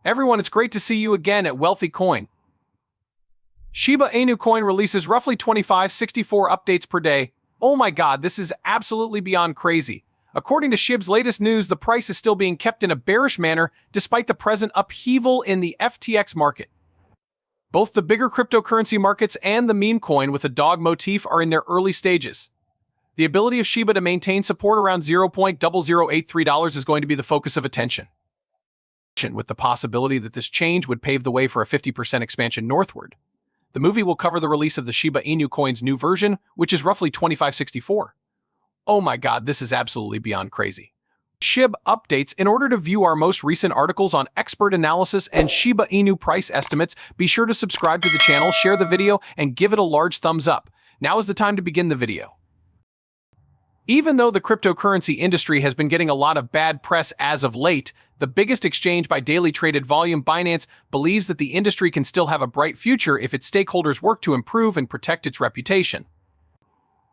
Everyone, it's great to see you again at Wealthy Coin. Shiba Inu coin releases roughly 25-64 updates per day. Oh my god, this is absolutely beyond crazy. According to SHIB's latest news, the price is still being kept in a bearish manner despite the present upheaval in the FTX market. Both the bigger cryptocurrency markets and the meme coin with a dog motif are in their early stages. The ability of Shiba to maintain support around $0.0083 is going to be the focus of attention, with the possibility that this change would pave the way for a 50% expansion northward. The movie will cover the release of the Shiba Inu coin's new version, which is roughly 2564. Oh my god, this is absolutely beyond crazy. SHIB updates. In order to view our most recent articles on expert analysis and Shiba Inu price estimates, be sure to subscribe to the channel, share the video, and give it a large thumbs up. Now is the time to begin the video. Even though the cryptocurrency industry has been getting a lot of bad press as of late, the biggest exchange by daily traded volume, Binance, believes that the industry can still have a bright future if its stakeholders work to improve and protect its reputation.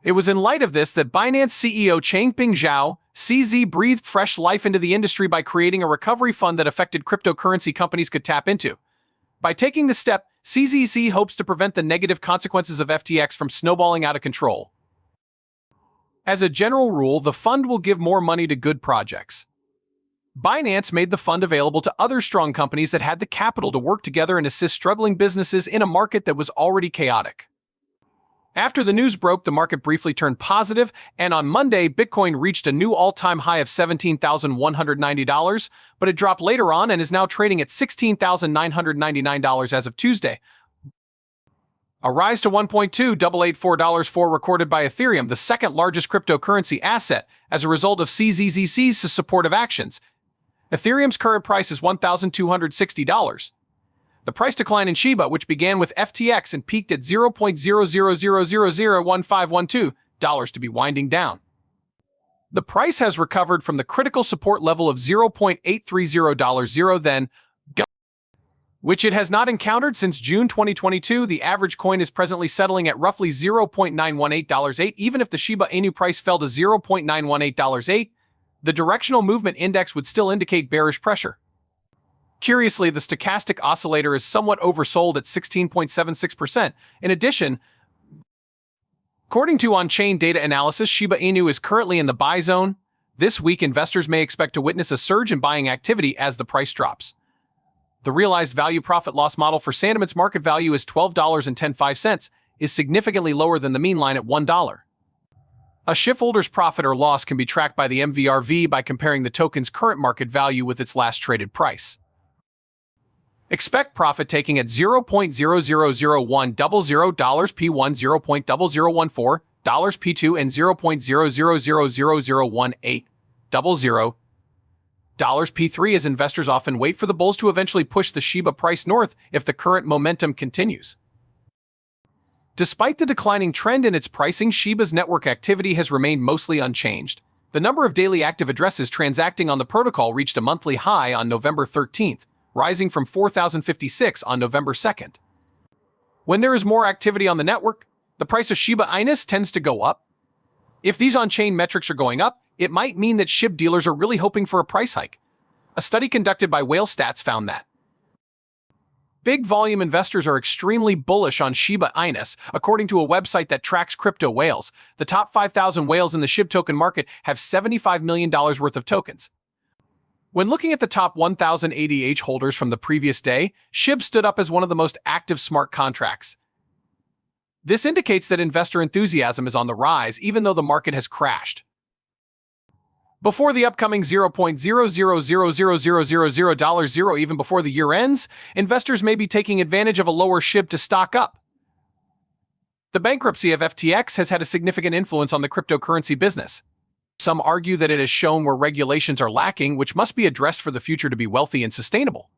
It was in light of this that Binance CEO Changpeng Zhao, CZ, breathed fresh life into the industry by creating a recovery fund that affected cryptocurrency companies could tap into. By taking this step, CZC hopes to prevent the negative consequences of FTX from snowballing out of control. As a general rule, the fund will give more money to good projects. Binance made the fund available to other strong companies that had the capital to work together and assist struggling businesses in a market that was already chaotic. After the news broke, the market briefly turned positive, and on Monday, Bitcoin reached a new all-time high of $17,190, but it dropped later on and is now trading at $16,999 as of Tuesday. A rise to $1.2884 recorded by Ethereum, the second largest cryptocurrency asset, as a result of CZC's supportive actions. Ethereum's current price is $1,260. The price decline in Shiba, which began with FTX and peaked at $0.00001512 to be winding down. The price has recovered from the critical support level of $0.830 then, which it has not encountered since June 2022. The average coin is presently settling at roughly $0.918.8. Even if the Shiba Inu price fell to $0.918.8, the directional movement index would still indicate bearish pressure. Curiously, the stochastic oscillator is somewhat oversold at 16.76%. In addition, according to on-chain data analysis, Shiba Inu is currently in the buy zone. This week, investors may expect to witness a surge in buying activity as the price drops. The realized value profit-loss model for Sandiman's market value is $12.15, is significantly lower than the mean line at $1. A shareholder's profit or loss can be tracked by the MVRV by comparing the token's current market value with its last traded price. Expect profit taking at $0.0001000 P1, $0.0014 P2, and $0.0000018 P3 as investors often wait for the bulls to eventually push the Shiba price north if the current momentum continues. Despite the declining trend in its pricing, Shiba's network activity has remained mostly unchanged. The number of daily active addresses transacting on the protocol reached a monthly high on November 13th, rising from 4,056 on November 2nd. When there is more activity on the network, the price of Shiba Inu tends to go up. If these on-chain metrics are going up, it might mean that SHIB dealers are really hoping for a price hike. A study conducted by Whale Stats found that big volume investors are extremely bullish on Shiba Inu. According to a website that tracks crypto whales, the top 5,000 whales in the SHIB token market have $75 million worth of tokens. When looking at the top 1,000 ADH holders from the previous day, SHIB stood up as one of the most active smart contracts. This indicates that investor enthusiasm is on the rise even though the market has crashed. Before the upcoming $0.0000000, even before the year ends, investors may be taking advantage of a lower SHIB to stock up. The bankruptcy of FTX has had a significant influence on the cryptocurrency business. Some argue that it has shown where regulations are lacking, which must be addressed for the future to be wealthy and sustainable.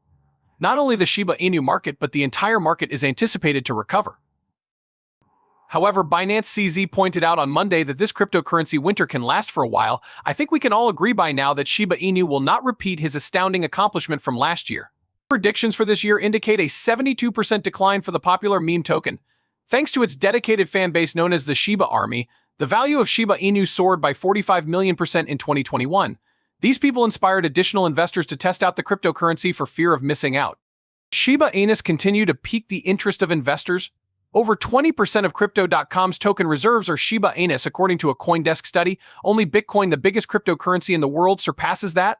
Not only the Shiba Inu market, but the entire market is anticipated to recover. However, Binance CZ pointed out on Monday that this cryptocurrency winter can last for a while. I think we can all agree by now that Shiba Inu will not repeat his astounding accomplishment from last year. Predictions for this year indicate a 72% decline for the popular meme token. Thanks to its dedicated fan base known as the Shiba Army, the value of Shiba Inu soared by 45 million% in 2021. These people inspired additional investors to test out the cryptocurrency for fear of missing out. Shiba Inu continue to pique the interest of investors. Over 20% of Crypto.com's token reserves are Shiba Inu, according to a CoinDesk study. Only Bitcoin, the biggest cryptocurrency in the world, surpasses that.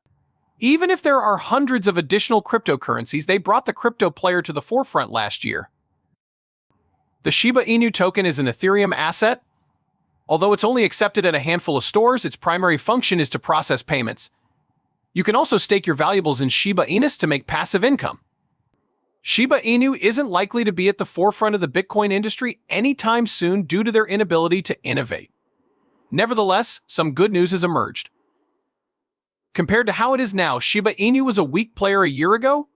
Even if there are hundreds of additional cryptocurrencies, they brought the crypto player to the forefront last year. The Shiba Inu token is an Ethereum asset. Although it's only accepted at a handful of stores, its primary function is to process payments. You can also stake your valuables in Shiba Inu to make passive income. Shiba Inu isn't likely to be at the forefront of the Bitcoin industry anytime soon due to their inability to innovate. Nevertheless, some good news has emerged. Compared to how it is now, Shiba Inu was a weak player a year ago.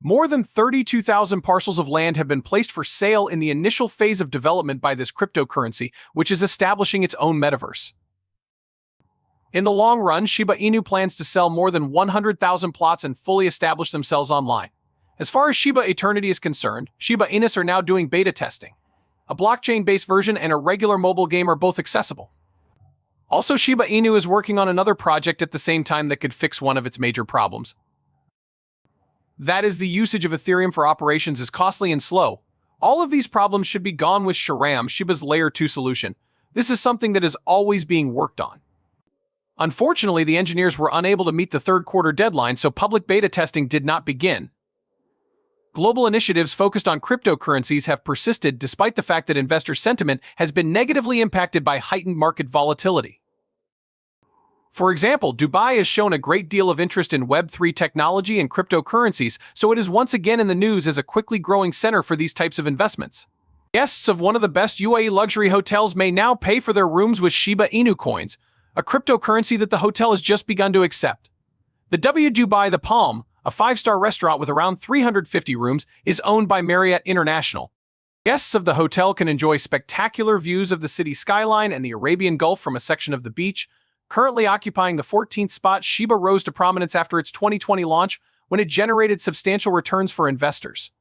More than 32,000 parcels of land have been placed for sale in the initial phase of development by this cryptocurrency, which is establishing its own metaverse. In the long run, Shiba Inu plans to sell more than 100,000 plots and fully establish themselves online. As far as Shiba Eternity is concerned, Shiba Inu are now doing beta testing. A blockchain-based version and a regular mobile game are both accessible. Also, Shiba Inu is working on another project at the same time that could fix one of its major problems. That is, the usage of Ethereum for operations is costly and slow. All of these problems should be gone with Sharam, Shiba's Layer 2 solution. This is something that is always being worked on. Unfortunately, the engineers were unable to meet the third-quarter deadline, so public beta testing did not begin. Global initiatives focused on cryptocurrencies have persisted despite the fact that investor sentiment has been negatively impacted by heightened market volatility. For example, Dubai has shown a great deal of interest in Web3 technology and cryptocurrencies, so it is once again in the news as a quickly growing center for these types of investments. Guests of one of the best UAE luxury hotels may now pay for their rooms with Shiba Inu coins, a cryptocurrency that the hotel has just begun to accept. The W Dubai The Palm, a 5-star restaurant with around 350 rooms, is owned by Marriott International. Guests of the hotel can enjoy spectacular views of the city skyline and the Arabian Gulf from a section of the beach. Currently occupying the 14th spot, Shiba rose to prominence after its 2020 launch, when it generated substantial returns for investors.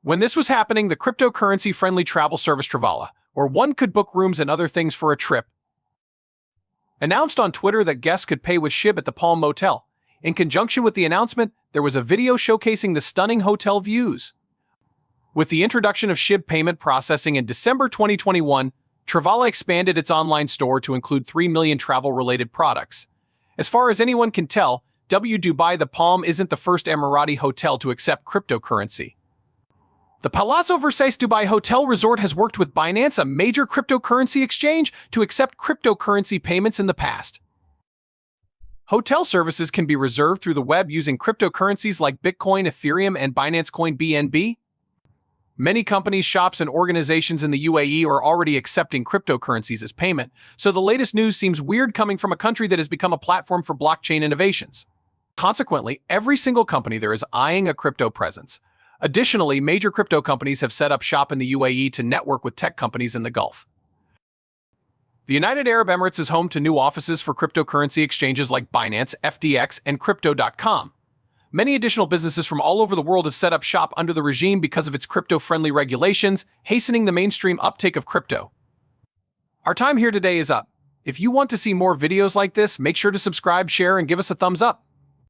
When this was happening, the cryptocurrency-friendly travel service Travala, where one could book rooms and other things for a trip, announced on Twitter that guests could pay with SHIB at the Palm Motel. In conjunction with the announcement, there was a video showcasing the stunning hotel views. With the introduction of SHIB payment processing in December 2021, Travala expanded its online store to include 3 million travel-related products. As far as anyone can tell, W Dubai The Palm isn't the first Emirati hotel to accept cryptocurrency. The Palazzo Versailles Dubai Hotel Resort has worked with Binance, a major cryptocurrency exchange, to accept cryptocurrency payments in the past. Hotel services can be reserved through the web using cryptocurrencies like Bitcoin, Ethereum, and Binance Coin BNB. Many companies, shops, and organizations in the UAE are already accepting cryptocurrencies as payment, so the latest news seems weird coming from a country that has become a platform for blockchain innovations. Consequently, every single company there is eyeing a crypto presence. Additionally, major crypto companies have set up shop in the UAE to network with tech companies in the Gulf. The United Arab Emirates is home to new offices for cryptocurrency exchanges like Binance, FTX, and Crypto.com. Many additional businesses from all over the world have set up shop under the regime because of its crypto-friendly regulations, hastening the mainstream uptake of crypto. Our time here today is up. If you want to see more videos like this, make sure to subscribe, share, and give us a thumbs up.